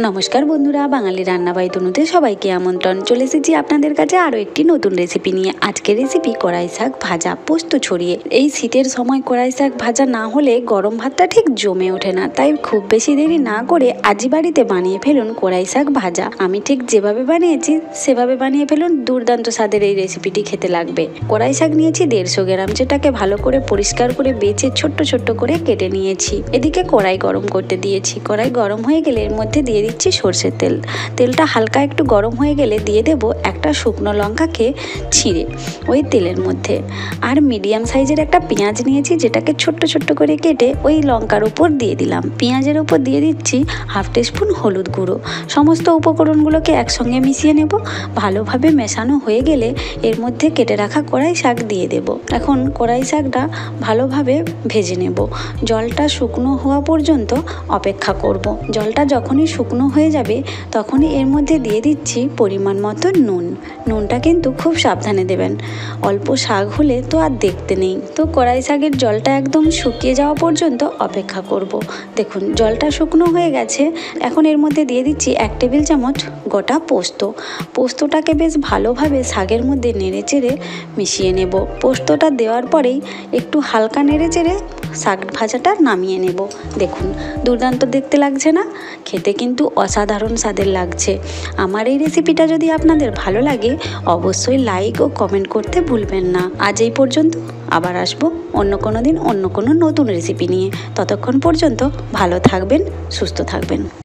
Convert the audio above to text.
নমস্কার বন্ধুরা, বাঙালি রান্নাবাই তনুতে সবাইকে আমন্ত্রণ। চলে এসেছি আপনাদের কাছে আরও একটি নতুন রেসিপি নিয়ে। আজকের রেসিপি কড়াই শাক ভাজা পোস্ত ছড়িয়ে। এই শীতের সময় কড়াই শাক ভাজা না হলে গরম ভাতটা ঠিক জমে ওঠে না, তাই খুব বেশি দেরি না করে আজই বাড়িতে বানিয়ে ফেলুন কড়াই শাক ভাজা। আমি ঠিক যেভাবে বানিয়েছি সেভাবে বানিয়ে ফেলুন, দুর্দান্ত স্বাদের এই রেসিপিটি খেতে লাগবে। কড়াই শাক নিয়েছি 150 গ্রাম, যেটাকে ভালো করে পরিষ্কার করে বেছে ছোট্ট ছোট্ট করে কেটে নিয়েছি। এদিকে কড়াই গরম করতে দিয়েছি। কড়াই গরম হয়ে গেলে এর মধ্যে দিয়ে দিচ্ছি সর্ষের তেল। তেলটা হালকা একটু গরম হয়ে গেলে দিয়ে দেব একটা শুকনো লঙ্কাকে ছিঁড়ে ওই তেলের মধ্যে। আর মিডিয়াম সাইজের একটা পেঁয়াজ নিয়েছি, যেটাকে ছোট্ট ছোট্ট করে কেটে ওই লঙ্কার উপর দিয়ে দিলাম। পেঁয়াজের উপর দিয়ে দিচ্ছি হাফ টিস্পুন হলুদ গুঁড়ো। সমস্ত উপকরণগুলোকে একসঙ্গে মিশিয়ে নেব। ভালোভাবে মেশানো হয়ে গেলে এর মধ্যে কেটে রাখা কড়াই শাক দিয়ে দেব। এখন কড়াই শাকটা ভালোভাবে ভেজে নেব। জলটা শুকনো হওয়া পর্যন্ত অপেক্ষা করব। জলটা যখনই শুকনো হয়ে যাবে তখনই এর মধ্যে দিয়ে দিচ্ছি পরিমাণ মতো নুন। নুনটা কিন্তু খুব সাবধানে দেবেন, অল্প শাক হলে তো আর দেখতে নেই। তো কড়াই শাকের জলটা একদম শুকিয়ে যাওয়া পর্যন্ত অপেক্ষা করব। দেখুন জলটা শুকনো হয়ে গেছে। এখন এর মধ্যে দিয়ে দিচ্ছি 1 টেবিল চামচ গোটা পোস্ত। পোস্তটাকে বেশ ভালোভাবে শাকের মধ্যে নেড়েচেড়ে মিশিয়ে নেব। পোস্তটা দেওয়ার পরেই একটু হালকা নেড়েচেড়ে শাক ভাজাটা নামিয়ে নেব। দেখুন দুর্দান্ত দেখতে লাগছে না? খেতে কিন্তু অসাধারণ স্বাদের লাগছে। আমার এই রেসিপিটা যদি আপনাদের ভালো লাগে অবশ্যই লাইক ও কমেন্ট করতে ভুলবেন না। আজ এই পর্যন্ত, আবার আসবো অন্য কোনো দিন অন্য কোনো নতুন রেসিপি নিয়ে। ততক্ষণ পর্যন্ত ভালো থাকবেন, সুস্থ থাকবেন।